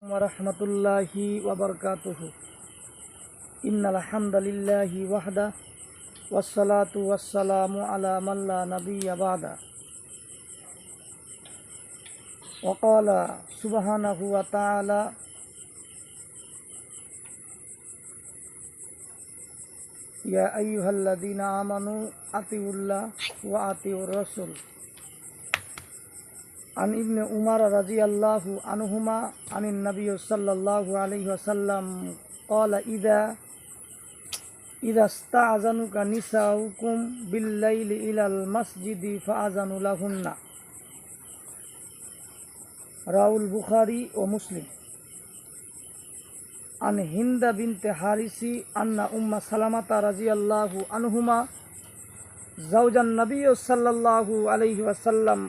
ওয়ারাহমাতুল্লাহি ওয়াবারাকাতুহু। ইন্নাল হামদালিল্লাহি ওয়াহদা ওয়াসসালাতু ওয়াসসালামু আলা মান লা নাবিয়্যা বা'দা। ওয়া ক্বালা সুবহানাহু ওয়া তাআলা ইয়া আইয়ুহাল্লাযীনা আমানু আতিউল্লাহ ওয়া আতিউর রাসূল। আন ইবনে উমার রাদিয়াল্লাহু আনহুমা আনিন নবী সাল্লাল্লাহু আলাইহি ওয়াসাল্লাম ক্বালা ইযা ইস্তা'যানুকা নিসাউকুম বিল-লাইলি ইলাল মাসজিদি ফাআযানু লাহুন্না। রাওয়াহুল বুখারী ও মুসলিম। আন হিন্দা বিনতে হারিসি আন্না উম্মা সালামাতা রাদিয়াল্লাহু আনহুমা যাওজান নবী সাল্লাল্লাহু আলাইহি ওয়াসাল্লাম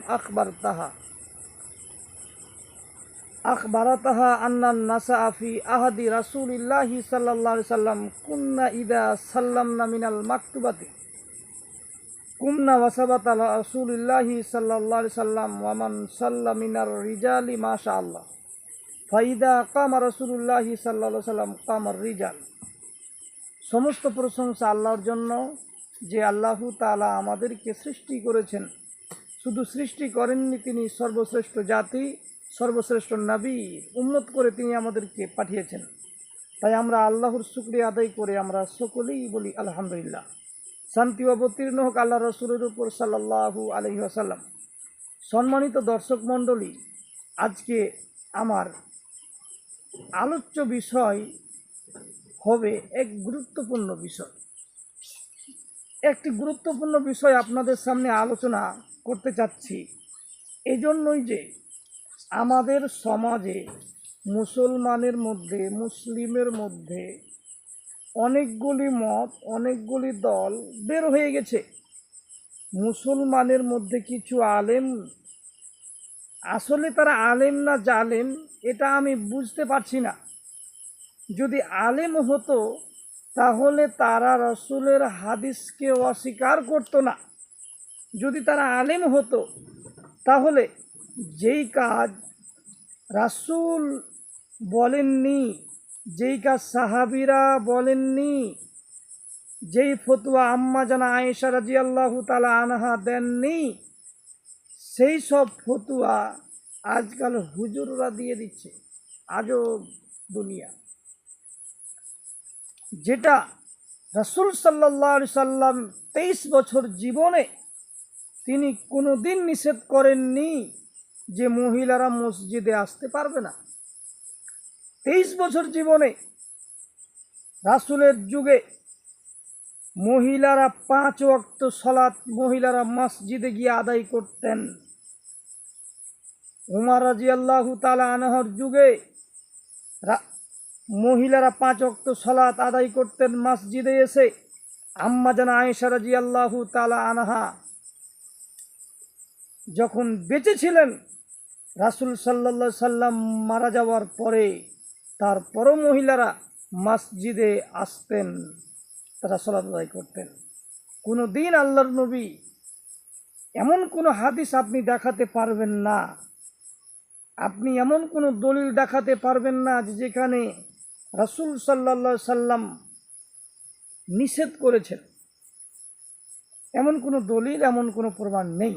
আখবারাতাহা আন্নান নাসা ফি আহাদি রাসূলিল্লাহি সাল্লাল্লাহু আলাইহি ওয়াসাল্লাম কুন্না ইযা সাল্লামনা মিনাল মাকতুবাতি কুমনা ওয়াসাবাতা রাসূলিল্লাহি সাল্লাল্লাহু আলাইহি ওয়াসাল্লাম ওয়া মান সাল্লা মিনার রিজালি মাশাআল্লাহ ফাইদা কামা রাসূলুল্লাহি সাল্লাল্লাহু আলাইহি ওয়াসাল্লাম কামার রিজাল। সমস্ত প্রশংসা আল্লাহর জন্য, যে আল্লাহু তাআলা আমাদেরকে সৃষ্টি করেছেন। শুধু সৃষ্টি করেননি, তিনি সর্বশ্রেষ্ঠ জাতি, সর্বশ্রেষ্ঠ নবী উম্মত করে তিনি আমাদেরকে পাঠিয়েছেন। তাই আমরা আল্লাহর শুকরিয়া আদায় করে আমরা সকলেই বলি আলহামদুলিল্লাহ। শান্তি অবতীর্ণ হোক আল্লাহ রাসূলের উপর সাল্লাল্লাহু আলাইহি ওয়াসাল্লাম। সম্মানিত দর্শক মণ্ডলী, আজকে আমার আলোচ্য বিষয় হবে এক গুরুত্বপূর্ণ বিষয়। একটি গুরুত্বপূর্ণ বিষয় আপনাদের সামনে আলোচনা করতে চাচ্ছি। এই জন্যই যে আমাদের সমাজে মুসলমানের মধ্যে, মুসলিমের মধ্যে অনেকগুলি মত, অনেকগুলি দল বের হয়ে গেছে। মুসলমানের মধ্যে কিছু আলেম, আসলে তারা আলেম না জালেম এটা আমি বুঝতে পারছি না। যদি আলেম হতো তাহলে তারা রাসূলের হাদিসকে অস্বীকার করতো না। যদি তারা আলেম হতো তাহলে যেই কাজ রাসূল বলেননি, যেই কাজ সাহাবীরা বলেননি, যেই ফতোয়া আম্মা জানা আয়েশা রাদিয়াল্লাহু তাআলা আনহা দেননি, সেই সব ফতোয়া আজকাল হুজুররা দিয়ে দিচ্ছে। আজব দুনিয়া। যেটা রাসূল সাল্লাল্লাহু আলাইহি সাল্লাম 23 বছর জীবনে তিনি কোনো দিন নিষেধ করেননি যে মহিলারা মসজিদে আসতে পারবে না। 23 বছর জীবনে রাসূলের যুগে মহিলারা 5 ওয়াক্ত সালাত মহিলারা মসজিদে গিয়ে আদায় করতেন। উমর রাদিয়াল্লাহু তাআলা আনহুর যুগে মহিলারা 5 ওয়াক্ত সালাত আদায় করতেন মসজিদে এসে। আম্মা জানা আয়েশা রাদিয়াল্লাহু তাআলা আনহা যখন বেঁচে ছিলেন, রাসূল সাল্লাল্লাহু আলাইহি সাল্লাম মারা যাওয়ার পরে তারপরও মহিলারা মসজিদে আসতেন, তারা সালাত আদায় করতেন। কোনো দিন আল্লাহর নবী এমন কোনো হাদিস আপনি দেখাতে পারবেন না, আপনি এমন কোনো দলিল দেখাতে পারবেন না যেখানে রাসূল সাল্লাল্লাহু আলাইহি সাল্লাম নিষেধ করেছেন। এমন কোনো দলিল, এমন কোনো প্রমাণ নেই।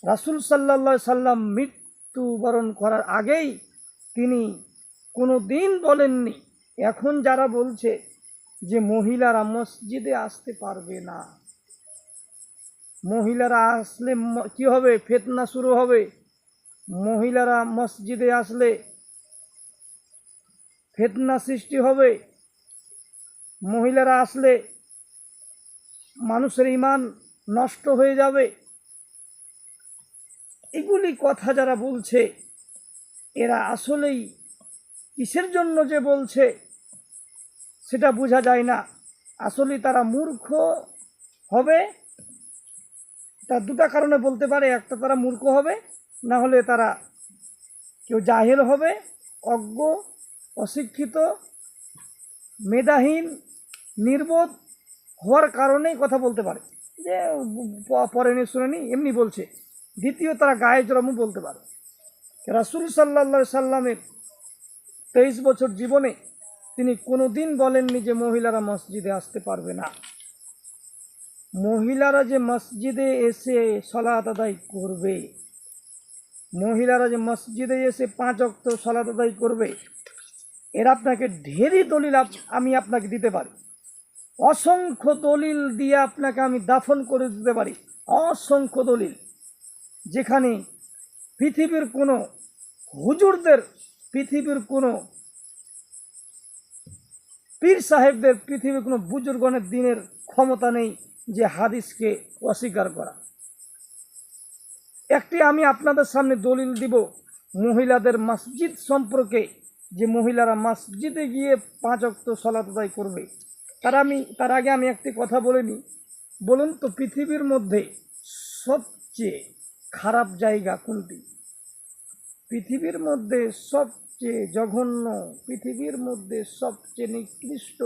রাসূল সাল্লাল্লাহু আলাইহি সাল্লাম মৃত্যুবরণ করার আগেই তিনি কোনো দিন বলেননি। এখন যারা বলছে যে মহিলারা মসজিদে আসতে পারবে না, মহিলারা আসলে কি হবে, ফিতনা শুরু হবে, মহিলারা মসজিদে আসলে ফিতনা সৃষ্টি হবে, মহিলারা আসলে মানুষের ঈমান নষ্ট হয়ে যাবে, এগুলি কথা যারা বলছে এরা আসলেই কিসের জন্য যে বলছে সেটা বোঝা যায় না। আসলে তারা মূর্খ হবে। তার দুটা কারণে বলতে পারে, একটা তারা মূর্খ হবে, না হলে তারা কেউ জাহেল হবে, অজ্ঞ, অশিক্ষিত, মেধাহীন, নির্বোধ হওয়ার কারণেই কথা বলতে পারে, যে পড়েনি শুনেনি এমনি বলছে। দ্বিতীয়, তারা গায়ে জড়ামও বলতে পারে। রাসূল সাল্লাল্লাহু আলাইহি সাল্লামের 23 বছর জীবনে তিনি কোনোদিন বলেননি যে মহিলারা মসজিদে আসতে পারবে না। মহিলারা যে মসজিদে এসে সালাত আদায় করবে, মহিলারা যে মসজিদে এসে 5 ওয়াক্ত সালাত আদায় করবে, এর আপনাকে ঢেরি দলিল আমি আপনাকে দিতে পারি। অসংখ্য দলিল দিয়ে আপনাকে আমি দাফন করে দিতে পারি, অসংখ্য দলিল। যেখানে পৃথিবীর কোনো হুজুরদের, পৃথিবীর কোনো পীর সাহেবদের, পৃথিবীর কোনো বুজুর্গণের দিনের ক্ষমতা নেই যে হাদিসকে অস্বীকার করা। একটি আমি আপনাদের সামনে দলিল দিব মহিলাদের মসজিদ সম্পর্কে, যে মহিলারা মসজিদে গিয়ে 5 ওয়াক্ত সালাত আদায় করবে। তার আগে আমি একটি কথা বলে নিই। বলুন তো, পৃথিবীর মধ্যে সবচেয়ে খারাপ জায়গা কোনটি? পৃথিবীর মধ্যে সবচেয়ে জঘন্য, পৃথিবীর মধ্যে সবচেয়ে নিকৃষ্ট,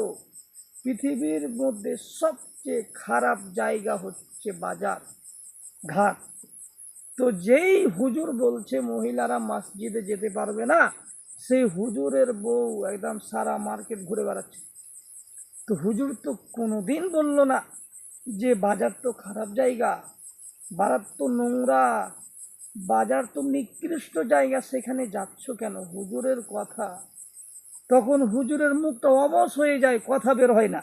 পৃথিবীর মধ্যে সবচেয়ে খারাপ জায়গা হচ্ছে বাজার ঘাট। তো যেই হুজুর বলছে মহিলারা মসজিদে যেতে পারবে না, সেই হুজুরের বউ একদম সারা মার্কেট ঘুরে বেড়াচ্ছে। তো হুজুর তো কোনোদিন বলল না যে বাজার তো খারাপ জায়গা, বাজার তো নোংরা, বাজার তো নিকৃষ্ট জায়গা, সেখানে যাচ্ছ কেন? হুজুরের কথা, তখন হুজুরের মুখটা অবশ হয়ে যায়, কথা বের হয় না।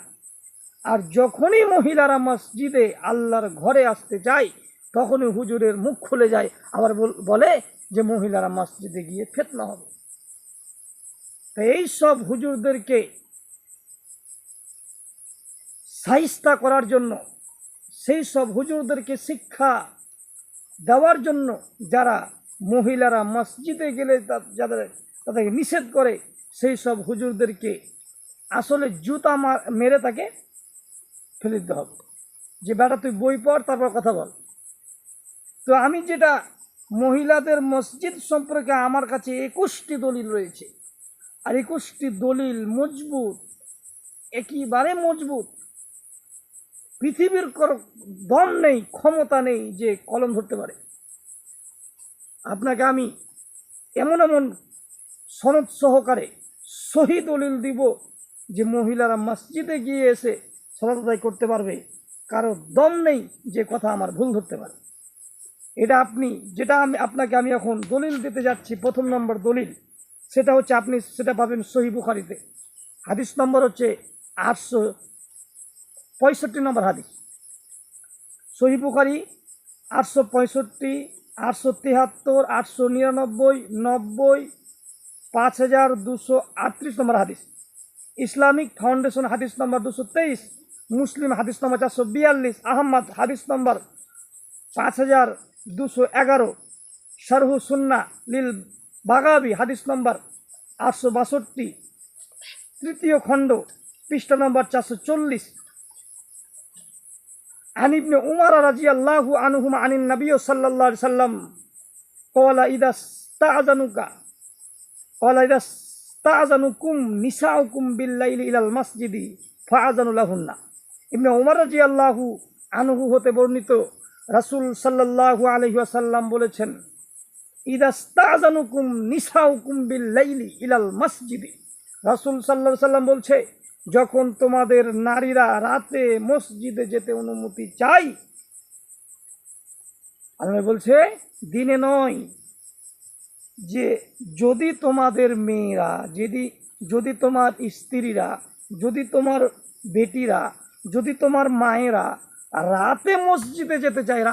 আর যখনই মহিলারা মসজিদে আল্লাহর ঘরে আসতে চায়, তখনই হুজুরের মুখ খুলে যায়, আবার বলে যে মহিলারা মসজিদে গিয়ে ফিতনা হবে। তো এই সব হুজুরদেরকে শাইস্তা করার জন্য, সেই সব হুজুরদেরকে শিক্ষা দেওয়ার জন্য, যারা মহিলারা মসজিদে গেলে তাদেরকে নিষেধ করে, সেই সব হুজুরদেরকে আসলে জুতা মেরে তাকে ফেলে দিতে হবে, যে বেটা তুই বই পড় তারপর কথা বল। তো আমি যেটা মহিলাদের মসজিদ সম্পর্কে আমার কাছে 21টি দলিল রয়েছে, আর 21টি দলিল মজবুত, একেবারে মজবুত। পৃথিবীর দম নেই, ক্ষমতা নেই যে কলম ধরতে পারে। আপনাকে আমি এমন এমন সনদ সহকারে সহি দলিল দিব যে মহিলারা মসজিদে গিয়ে এসে সালাত আদায় করতে পারবে, কারো দম নেই যে কথা আমার ভুল ধরতে পারে। এটা আপনাকে আমি এখন দলিল দিতে যাচ্ছি। প্রথম নম্বর দলিল, সেটা হচ্ছে, আপনি সেটা পাবেন সহি বুখারীতে, হাদিস নম্বর হচ্ছে 865 নম্বর হাদিস। সহি বুখারী 865, 873, 899, 90, 5238 নম্বর হাদিস। ইসলামিক ফাউন্ডেশন হাদিস নম্বর 223, মুসলিম হাদিস নম্বর 442, আহমদ হাদিস নম্বর 5211, শারহু সুন্না লিল বাগাবি হাদিস নম্বর 862, তৃতীয় খণ্ড পৃষ্ঠা নম্বর 440। عن ابن عمر رضي الله عنهما عن النبي صلى الله عليه وسلم قال إذا استأذنكم نساؤكم بالليل إلى المسجد فأذنوا لهن। ইবনে উমর রাদিয়াল্লাহু আনহু হতে বর্ণিত, রাসূল সাল্লাল্লাহু আলাইহি ওয়াসাল্লাম বলেছেন, ইদা ইস্তাযানুকুম নিসাউকুম বিল-লাইলি ইলাল মসজিদ। রাসূল সাল্লাল্লাহু আলাইহি ওয়াসাল্লাম বলছে, যখন তোমাদের নারীরা রাতে মসজিদে যেতে অনুমতি চাই, আল্লাহ বলছে দিনে নয়, যে যদি তোমাদের মেয়েরা, যদি তোমার স্ত্রীরা, যদি তোমার বেটিরা, যদি তোমার মায়েরা রাতে মসজিদে যেতে চায়,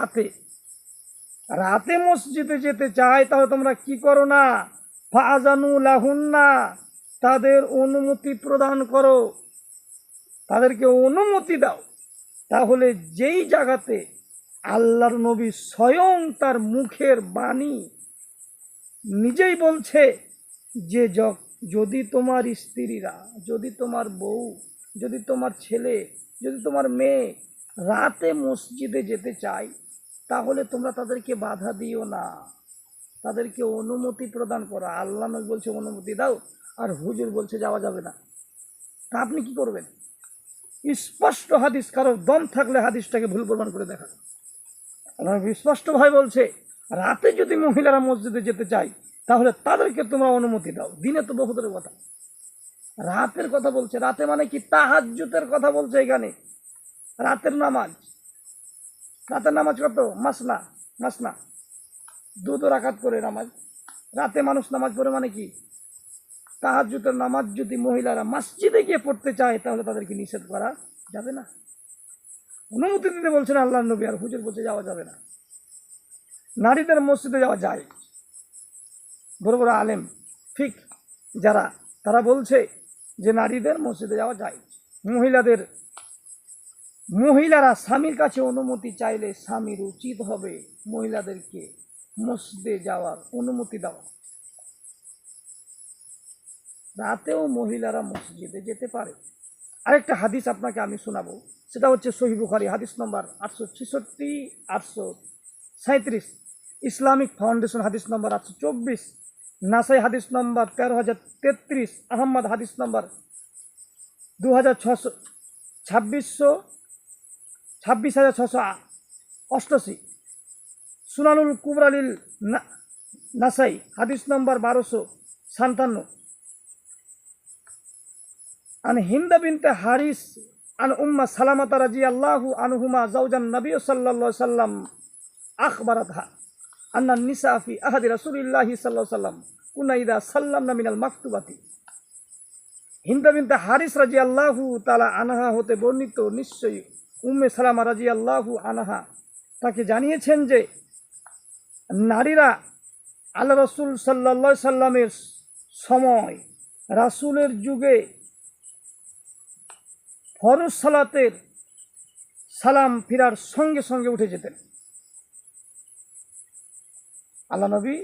রাতে মসজিদে যেতে চায়, তাহলে তোমরা কি করো না, ফাআযানু লাহুন্না, তাদের অনুমতি প্রদান করো, তাদেরকে অনুমতি দাও। তাহলে যেই জায়গাতে আল্লাহর নবী স্বয়ং তার মুখের বাণী নিজেই বলছে যে যদি তোমার স্ত্রীরা, যদি তোমার বউ, যদি তোমার ছেলে, যদি তোমার মেয়ে রাতে মসজিদে যেতে চায়, তাহলে তোমরা তাদেরকে বাধা দিও না, তাদেরকে অনুমতি প্রদান করো। আল্লাহ নবী বলছে অনুমতি দাও, আর হুজুর বলছে যাওয়া যাবে না। তা আপনি কি করবেন? স্পষ্ট হাদিস, কারো দম থাকলে হাদিসটাকে ভুল প্রমাণ করে দেখা। স্পষ্ট ভাই বলছে, রাতে যদি মহিলারা মসজিদে যেতে চায়, তাহলে তাদেরকে তোমরা অনুমতি দাও। দিনে তো বহুদের কথা, রাতের কথা বলছে। রাতে মানে কি? তাহাজ্জুদের কথা বলছে এখানে। রাতের নামাজ, রাতের নামাজ কত? মাসনা, মাসনা, 2 রাকাত করে নামাজ। রাতে মানুষ নামাজ পড়ে মানে কি? তাহাজ্জুদের নামাজ যদি মহিলারা মসজিদে গিয়ে পড়তে চায় তাহলে তাদেরকে নিষেধ করা যাবে না। অনুমতি দিতে বলছেন আল্লাহ নবী, আর হুজুর বলছে যাওয়া যাবে না। নারীদের মসজিদে যাওয়া যায়। বড় বড় আলেম ঠিক যারা, তারা বলছে যে নারীদের মসজিদে যাওয়া যায়। মহিলারা স্বামীর কাছে অনুমতি চাইলে স্বামীর উচিত হবে মহিলাদেরকে মসজিদে যাওয়ার অনুমতি দেওয়া। রাতেও মহিলারা মসজিদে যেতে পারে। আরেকটা হাদিস আপনাকে আমি শোনাবো, সেটা হচ্ছে সহিহ বুখারী হাদিস নম্বর 866, 837, ইসলামিক ফাউন্ডেশন হাদিস নম্বর 824, নাসাই হাদিস নম্বর 13033, আহমদ হাদিস নম্বর 2688, সুনানুল কুবরালিল নাসাই হাদিস নম্বর 1257, আন হিন্দ বিনতে হারিস আন উম্মা সালামাতা রাদিয়াল্লাহু আনহুমা যাওজান নবী সাল্লাল্লাহু আলাইহি সাল্লাম আখবারাতহা আন্না নিসা ফি আহাদি রাসূলিল্লাহি সাল্লাল্লাহু আলাইহি সাল্লাম কুনা ইযা সাল্লামনা মিনাল মাকতুবাতি। হিন্দ বিনতে হারিস রাদিয়াল্লাহু তাআলা আনহা হতে বর্ণিত, নিশ্চয়ই উম্মে সালামা রাদিয়াল্লাহু আনহা তাকে জানিয়েছেন যে নারীরা আল্লাহ রাসূল সাল্লাল্লাহু আলাইহি সাল্লামের সময়, রাসূলের যুগে ফরজ সালাতের সালাম ফিরার সঙ্গে সঙ্গে উঠে যেতেন। আল্লাহ নবী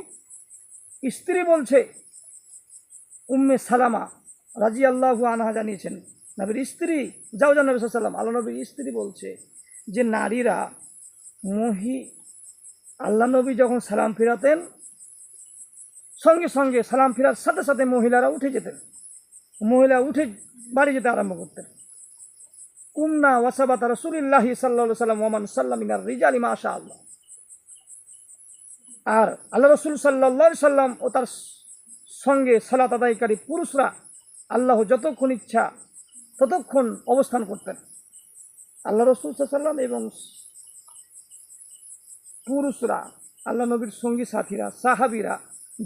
স্ত্রী বলছে, উম্মে সালামা রাদিয়াল্লাহু আনহা জানিয়েছেন, নবীর স্ত্রী যাওজান নবী সাল্লাল্লাহু আলাইহি ওয়াসাল্লাম, আল্লাহ নবীর স্ত্রী বলছে যে নারীরা আল্লাহ নবী যখন সালাম ফিরাতেন সঙ্গে সঙ্গে সালাম ফিরার সাথে সাথে মহিলারা উঠে যেতেন, মহিলা উঠে বাড়ি যেতে আরম্ভ করতেন। কুমনা ওয়াসাবাত রাসূলিল্লাহি সাল্লাল্লাহু আলাইহি ওয়াসাল্লাম ওয়া মান সাল্লা মিনার রিজালি মাশাআল্লাহ। আর আল্লাহ রাসূল সাল্লাল্লাহু আলাইহি সাল্লাম ও তার সঙ্গে সালাত আদায়কারী পুরুষরা আল্লাহ যতক্ষণ ইচ্ছা ততক্ষণ অবস্থান করতেন। আল্লাহ রাসূল সাল্লাল্লাহু আলাইহি সাল্লাম এবং পুরুষরা, আল্লাহ নবীর সঙ্গী সাথীরা, সাহাবীরা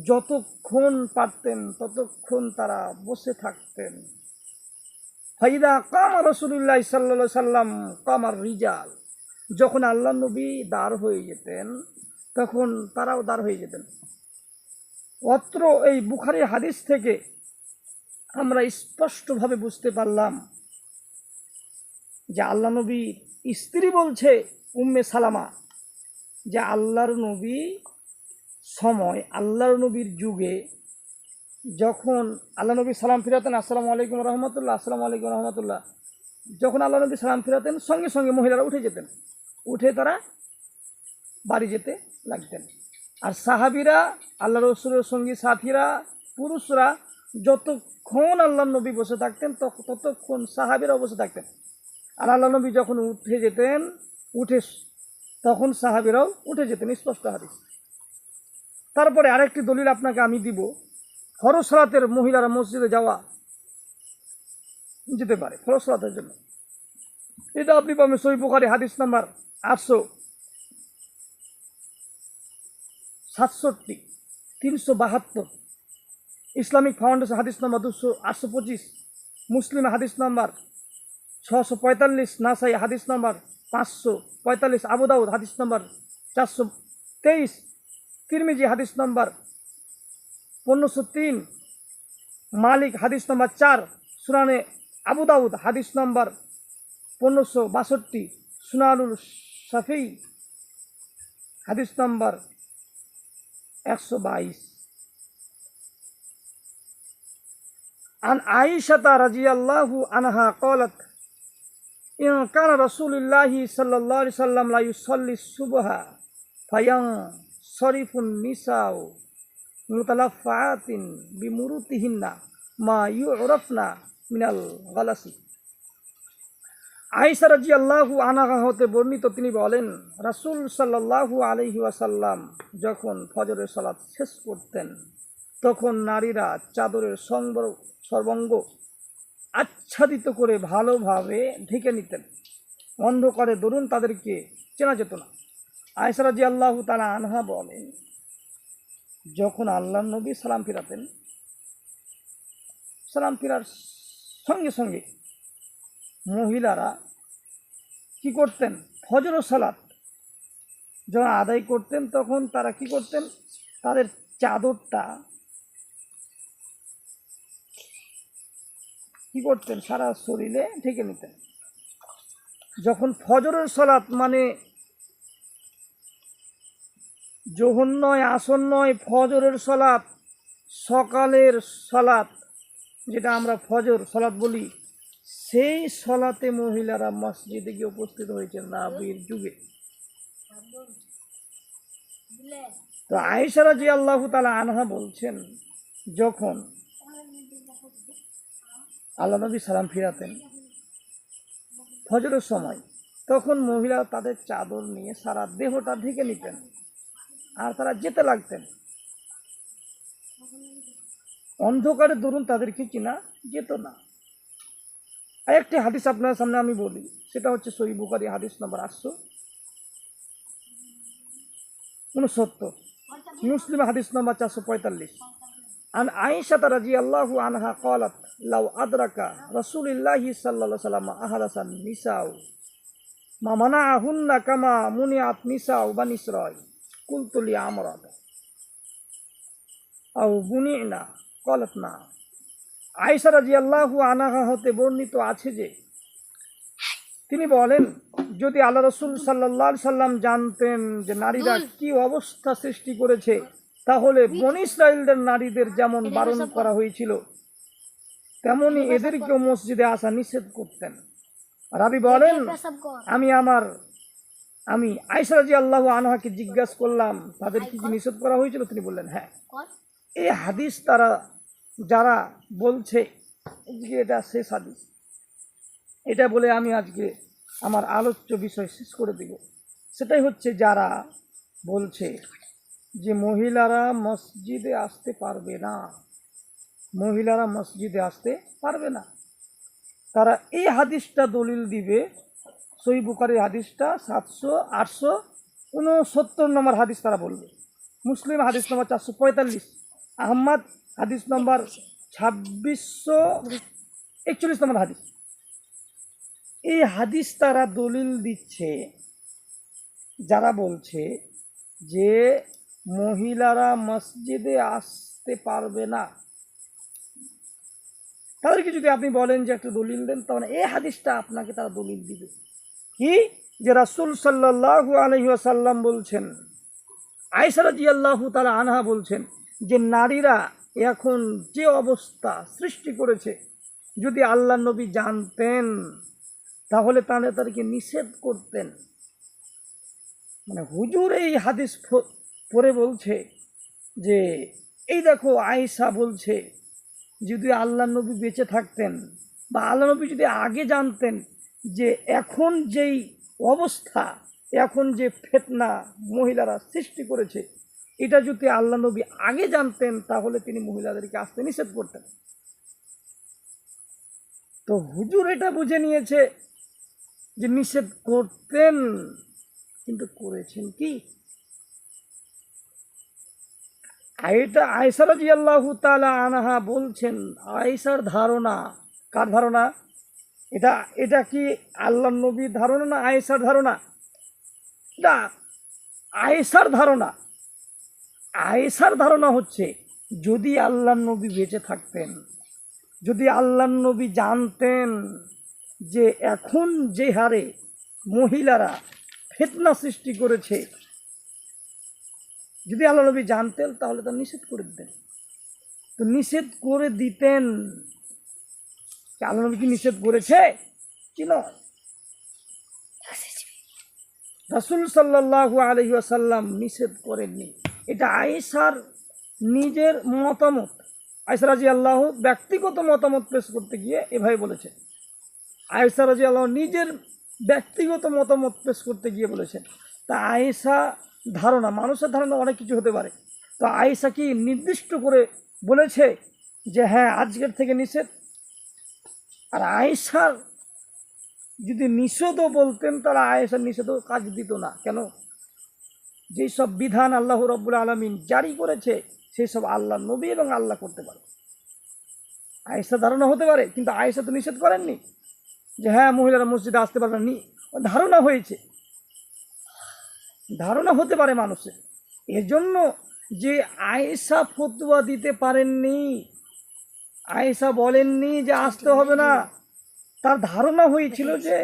যতক্ষণ পারতেন ততক্ষণ তারা বসে থাকতেন। ফাইদা কামা রাসূলুল্লাহ সাল্লাল্লাহু আলাইহি সাল্লাম কামার রিজাল, যখন আল্লাহ নবী দাঁড় হয়ে যেতেন তখন তারাও দাঁড় হয়ে যেতেন। অত্র এই বুখারী হাদিস থেকে আমরা স্পষ্টভাবে বুঝতে পারলাম যে আল্লাহ নবীর স্ত্রী বলছে উম্মে সালামা যে আল্লাহর নবী সময়, আল্লাহর নবীর যুগে যখন আল্লাহ নবী সালাম ফিরাতেন, আসসালামু আলাইকুম রহমতুল্লাহ, আসসালামু আলাইকুম রহমতুল্লাহ, যখন আল্লাহ নবী সালাম ফিরাতেন সঙ্গে সঙ্গে মহিলারা উঠে যেতেন, উঠে তারা বাড়ি যেতে লাগতেন। আর সাহাবীরা, আল্লাহ রসুলের সঙ্গী সাথীরা, পুরুষরা যতক্ষণ আল্লাহ নবী বসে থাকতেন ততক্ষণ সাহাবীরা বসে থাকতেন। আর আল্লাহ নবী যখন উঠে যেতেন তখন সাহাবীরাও উঠে যেতেন, স্পষ্ট হাদিস। তারপরে আরেকটি দলিল আপনাকে আমি দিব, ফরজ সালাতের মহিলারা মসজিদে যেতে পারে ফরজ সালাতের জন্য। এটা আপনি পাবেন সহিহ বুখারী হাদিস নাম্বার 867, 372, ইসলামিক ফাউন্ডেশন হাদিস নাম্বার 825, মুসলিম হাদিস নাম্বার 645, নাসাই হাদিস নাম্বার 545, আবু দাউদ হাদিস নাম্বার 423, তিরমিজি হাদিস নাম্বার 1503, মালিক হাদিস নাম্বার 4, সুনানে আবু দাউদ হাদিস নাম্বার 1562, সুনানুল শাফিঈ হাদিস নাম্বার 122। আন আয়েশা রাদিয়াল্লাহু আনহা ক্বালাত ইন কানা রাসূলুল্লাহি সাল্লাল্লাহু আলাইহি সাল্লাম লা ইউসাল্লি সুবহা ফায়ানসরিফুন নিসাউ মুতালাফফাতিন বিমুরুতিহিন্না মা ইউরাফনা মিনাল গালাসি। আয়েশা রাদিয়াল্লাহু আনহা হতে বর্ণিত, তিনি বলেন রাসূল সাল্লাল্লাহু আলাইহি ওয়াসাল্লাম যখন ফজরের সালাত শেষ করতেন তখন নারীরা চাদরের সর্বাঙ্গ আচ্ছাদিত করে ভালোভাবে ঢেকে নিতেন। অন্ধকারে দরুন তাদেরকে চেনা যেত না। আয়েশা রাদিয়াল্লাহু তাআলা আনহা বলেন, যখন আল্লাহর নবী সালাম ফিরাতেন, সালাম ফিরার সঙ্গে সঙ্গে মহিলারা কি করতেন, ফজর ও সালাত যখন আদায় করতেন তখন তারা কি করতেন, তাদের চাদরটা কি করতেন, সারা শরীরে ঢেকে নিতেন। যখন ফজরের সালাত মানে জোহর নয়, আসর নয়, ফজরের সালাত, সকালের সালাত যেটা আমরা ফজর সালাত বলি, সেই সালাতে মহিলারা মসজিদে গিয়ে উপস্থিত হয়েছেন নবীর যুগে। তো আয়েশা রাদিয়াল্লাহু তাআলা আনহা বলছেন, যখন আল্লাহ নবী সালাম ফিরাতেন ফজরের সময়, তখন মহিলা তাদের চাদর নিয়ে সারা দেহটা ঢেকে নিতেন আর তারা যেতে লাগতেন। অন্ধকারে দরুন তাদেরকে চিনা যেত না। আরেকটি হাদিস আপনার সামনে আমি বলি, সেটা হচ্ছে সহিহ বুখারী হাদিস নম্বর 869, মুসলিম হাদিস নম্বর 445। আন আয়েশা রাদিয়াল্লাহু আনহা ক্বালাত লাউ আদরাকা রাসূলুল্লাহি সাল্লাল্লাহু আলাইহি ওয়াসাল্লাম আহাদাসান নিসাউ মা মানাহুন্না কামা মুনিআত নিসাউ বানি ইসরাঈল কুলতু লি আমরাত আও বুনিনা ক্বালাত না। আয়েশা রাদিয়াল্লাহু আনহা হতে বর্ণিত আছে যে তিনি বলেন, যদি আল্লাহ রাসূল সাল্লাল্লাহু আলাইহি সাল্লাম জানতেন যে নারীরা কি অবস্থা সৃষ্টি করেছে, তাহলে বনী ইসরাঈলের নারীদের যেমন বারণ করা হয়েছিল তেমনি এদেরকেও মসজিদে আসা নিষেধ করতেন। রাবি বলেন, আমি আয়েশা রাদিয়াল্লাহু আনহাকে জিজ্ঞাসা করলাম তাদের কি নিষেধ করা হয়েছিল, তিনি বললেন হ্যাঁ। এই হাদিস তারা যারা বলছে যে এটা শেষ হাদিস, এটা বলে আমি আজকে আমার আলোচ্য বিষয় শেষ করে দিব। সেটাই হচ্ছে যারা বলছে যে মহিলারা মসজিদে আসতে পারবে না, মহিলারা মসজিদে আসতে পারবে না, তারা এই হাদিসটা দলিল দিবে। সহিহ বুখারীর হাদিসটা 869 নম্বর হাদিস তারা বলবে, মুসলিম হাদিস নম্বর 445, আহমদ হাদিস নম্বর 2641 নম্বর হাদিস। এই হাদিস তারা দলিল দিচ্ছে যারা বলছে যে মহিলারা মসজিদে আসতে পারবে না। তাদেরকে যদি আপনি বলেন যে একটা দলিল দেন, তাহলে এই হাদিসটা আপনাকে তারা দলিল দিবে কি, যে রাসূল সাল্লাল্লাহু আলাইহি ওয়াসাল্লাম বলছেন, আয়েশা রাদিয়াল্লাহু তাআলা আনহা বলছেন যে নারীরা এখন যে অবস্থা সৃষ্টি করেছে, যদি আল্লাহ নবী জানতেন তাহলে তাদেরকে নিষেধ করতেন। মানে হুজুর এই হাদিস পড়ে বলছে যে এই দেখো আয়েশা বলছে, যদি আল্লাহ নবী বেঁচে থাকতেন বা আল্লাহ নবী যদি আগে জানতেন যে এখন যেই অবস্থা, এখন যে ফিতনা মহিলারা সৃষ্টি করেছে, এটা যদি আল্লাহ নবী আগে জানতেন তাহলে তিনি মহিলাদেরকে আসতে নিষেধ করতেন। তো হুজুর এটা বুঝে নিয়েছে যে নিষেধ করতেন, কিন্তু করেছেন কি? এটা আয়েশা রাদিয়াল্লাহু তাআলা আনহা বলছেন, আয়েশার ধারণা, কার ধারণা এটা? এটা কি আল্লাহর নবীর ধারণা না আয়েশার ধারণা? এটা আয়েশার ধারণা। আয়েশার ধারণা হচ্ছে, যদি আল্লাহর নবী বেঁচে থাকতেন, যদি আল্লাহর নবী জানতেন যে এখন যে হারে মহিলারা ফিতনা সৃষ্টি করেছে, যদি আল্লাহ নবী জানতেন তাহলে তো নিষেধ করে দিতেন। তো নিষেধ করে দিতেন, আল্লাহ নবী কি নিষেধ করেছে? কি নয়, রাসূল সাল্লাল্লাহু আলাইহি ওয়াসাল্লাম নিষেধ করেননি। এটা আয়েশার নিজের মতামত। আয়েশা রাদিয়াল্লাহু ব্যক্তিগত মতামত পেশ করতে গিয়ে এভাবে বলেছেন। আয়েশা রাদিয়াল্লাহু নিজের ব্যক্তিগত মতামত পেশ করতে গিয়ে বলেছেন। তা আয়েশা ধারণা, মানুষের ধারণা অনেক কিছু হতে পারে। তো আয়েশা কি নির্দিষ্ট করে বলেছে যে হ্যাঁ আজকের থেকে নিষেধ। আর আয়েশার যদি নিষেধও বলতেন তাহলে আয়েশার নিষেধও কাজ দিত না। কেন? যেই সব বিধান আল্লাহ রাব্বুল আলামিন জারি করেছে সেই সব আল্লাহ নবী এবং আল্লাহ করতে পারে। আয়েশা ধারণা হতে পারে, কিন্তু আয়েশা তো নিষেধ করেননি যে হ্যাঁ মহিলারা মসজিদে আসতে পারবে না। ধারণা হয়েছে, ধারণা হতে পারে মানুষের। এজন্য যে আয়েশা ফতোয়া দিতে পারেননি, আয়েশা বলেননি যে আসতে হবে না, তার ধারণা হয়েছিল যে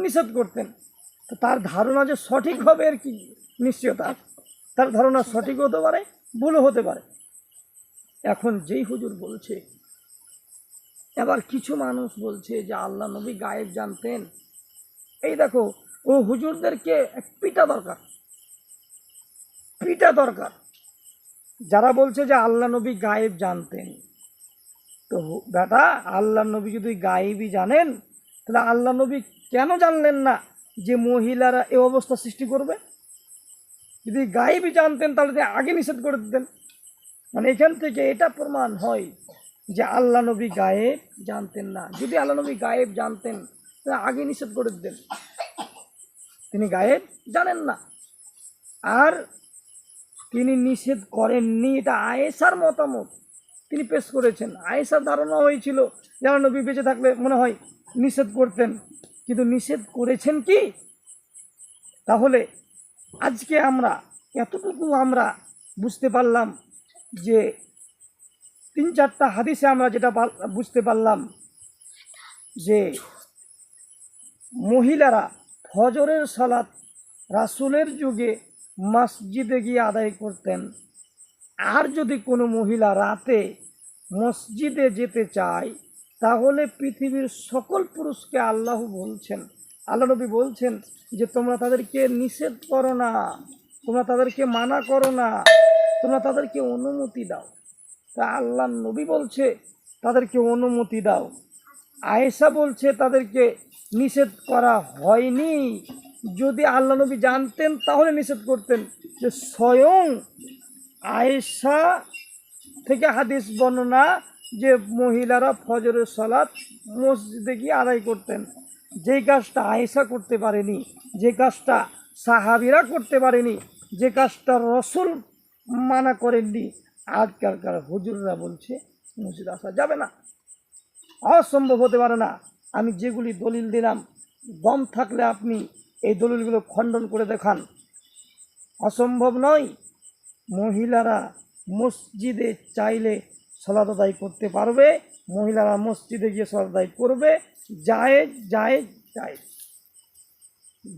নিষেধ করতেন। তো তার ধারণা যে সঠিক হবে আর কি নিশ্চয়তা, তার ধারণা সঠিক হতে পারে, ভুলও হতে পারে। এখন যেই হুজুর বলছে, এবার কিছু মানুষ বলছে যে আল্লাহ নবী গায়েব জানতেন। এই দেখো, ও হুজুরদেরকে পিটা দরকার, পিটা দরকার। যারা বলছে যে আল্লাহ নবী গায়েব জানতেন, তো বেটা আল্লাহ নবী যদি গায়েবই জানেন তাহলে আল্লাহ নবী কেন জানলেন না যে মহিলারা এ অবস্থা সৃষ্টি করবে? যদি গায়েবই জানতেন তাহলে তিনি আগে নিষেধ করে দিতেন। মানে এখান থেকে এটা প্রমাণ হয় যে আল্লাহ নবী গায়েব জানতেন না। যদি আল্লাহ নবী গায়েব জানতেন তাহলে আগে নিষেধ করে দিতেন। তিনি গায়েব জানেন না, আর তিনি নিষেধ করেননি। এটা আয়েশার মতামত তিনি পেশ করেছেন। আয়েশার ধারণা হয়েছিল যে আল্লাহ নবী বেঁচে থাকলে মনে হয় নিষেধ করতেন, কিন্তু নিষেধ করেছেন কি? তাহলে আজকে আমরা এতটুকু আমরা বুঝতে পারলাম যে 3-4টা হাদিসে আমরা যেটা বুঝতে পারলাম যে মহিলারা ফজরের সালাত রাসূলের যুগে মসজিদে গিয়ে আদায় করতেন। আর যদি কোনো মহিলা রাতে মসজিদে যেতে চায় তাহলে পৃথিবীর সকল পুরুষকে আল্লাহ বলছেন, আল্লাহ নবী বলছেন যে তোমরা তাদেরকে নিষেধ করো না, তোমরা তাদেরকে মানা করো না, তোমরা তাদেরকে অনুমতি দাও। তা আল্লাহ নবী বলছে তাদেরকে অনুমতি দাও। আয়েশা বলছে তাদেরকে নিষেধ করা হয়নি। যদি আল্লাহ নবী জানতেন তাহলে নিষেধ করতেন। যে স্বয়ং আয়েশা থেকে হাদিস বর্ণনা যে মহিলারা ফজরের সালাত মসজিদে গিয়ে আদায় করতেন। যেই কাজটা আয়েশা করতে পারেনি, যে কাজটা সাহাবীরা করতে পারেনি, যে কাজটা রসুল মানা করেননি, আজকালকার হুজুররা বলছে মসজিদে আসা যাবে না, অসম্ভব হতে পারে না। আমি যেগুলি দলিল দিলাম, দম থাকলে আপনি এই দলিলগুলো খণ্ডন করে দেখান। অসম্ভব নয়। মহিলারা মসজিদে চাইলে সালাত আদায় করতে পারবে, মহিলারা মসজিদে গিয়ে সালাত আদায় করবে, জায়েজ জায়েজ জায়েজ।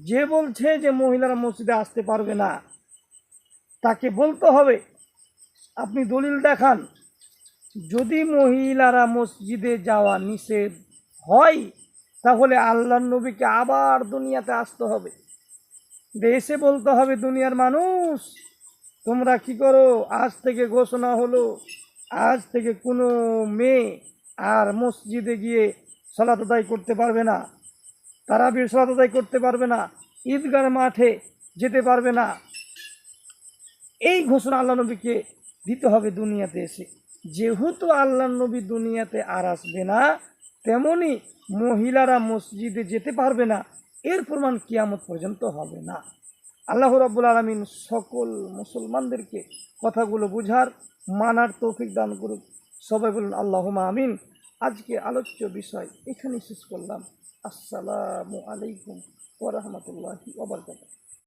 যে বলছে যে মহিলারা মসজিদে আসতে পারবে না তাকে বলতে হবে আপনি দলিল দেখান। যদি মহিলারা মসজিদে যাওয়া নিষেধ হয় তাহলে আল্লাহর নবীকে আবার দুনিয়াতে আসতে হবে, এসে বলতে হবে দুনিয়ার মানুষ তোমরা কি করো, আজ থেকে ঘোষণা হলো আজ থেকে কোনো মেয়ে আর মসজিদে গিয়ে সালাত আদায় করতে পারবে না, তারাবির সালাত আদায় করতে পারবে না, ঈদগাহ মাঠে যেতে পারবে না। এই ঘোষণা আল্লাহ নবীকে দিতে হবে দুনিয়াতে এসে। যেহেতু আল্লাহ নবী দুনিয়াতে আর আসবে না, তেমনি মহিলারা মসজিদে যেতে পারবে না, এর প্রমাণ কিয়ামত পর্যন্ত হবে না। আল্লাহ রাব্বুল আলামিন সকল মুসলমানদেরকে কথাগুলো বুঝার মানার তৌফিক দান করুক। সবাই বলুন আল্লাহুম্মা আমিন। আজকে আলোচ্য বিষয় এখানে শেষ করলাম। আসসালামু আলাইকুম ওয়া রাহমাতুল্লাহি ওয়া বারাকাতুহু।